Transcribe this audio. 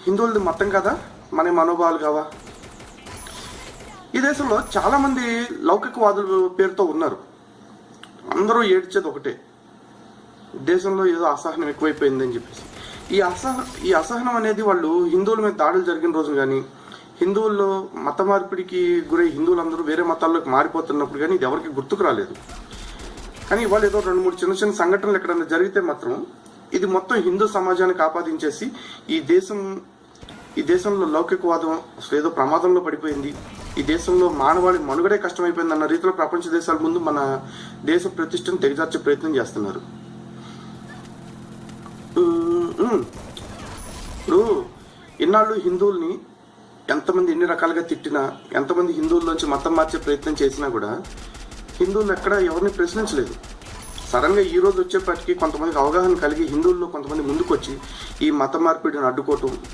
హిందువులది మతం కదా, మన మనోభావాలు కావా? ఈ దేశంలో చాలామంది లౌకికవాదుల పేరుతో ఉన్నారు. అందరూ ఏడ్చేది ఒకటే, దేశంలో ఏదో అసహనం ఎక్కువైపోయిందని చెప్పేసి. ఈ అసహనం అనేది వాళ్ళు హిందువుల మీద దాడులు జరిగిన రోజు కానీ, హిందువుల్లో మత మార్పిడికి గురై హిందువులందరూ వేరే మతాల్లోకి మారిపోతున్నప్పుడు కానీ ఇది ఎవరికి గుర్తుకు రాలేదు. కానీ ఇవాళ ఏదో 2-3 చిన్న చిన్న సంఘటనలు ఎక్కడన్నా జరిగితే మాత్రం ఇది మొత్తం హిందూ సమాజానికి ఆపాదించేసి ఈ దేశంలో లౌకికవాదం అసలు ఏదో ప్రమాదంలో పడిపోయింది, ఈ దేశంలో మానవాళి మనుగడే కష్టమైపోయింది అన్న రీతిలో ప్రపంచ దేశాల ముందు మన దేశ ప్రతిష్టను తెగజార్చే ప్రయత్నం చేస్తున్నారు. ఇప్పుడు ఇన్నాళ్ళు హిందువుల్ని ఎంతమంది ఎన్ని రకాలుగా తిట్టినా, ఎంతమంది హిందువుల్లోంచి మతం మార్చే ప్రయత్నం చేసినా కూడా హిందువులు ఎక్కడ ఎవరిని ప్రశ్నించలేదు. సడన్గా ఈ రోజు వచ్చేప్పటికీ కొంతమందికి అవగాహన కలిగి హిందువుల్లో కొంతమంది ముందుకొచ్చి ఈ మత మార్పిడిని అడ్డుకోవటం,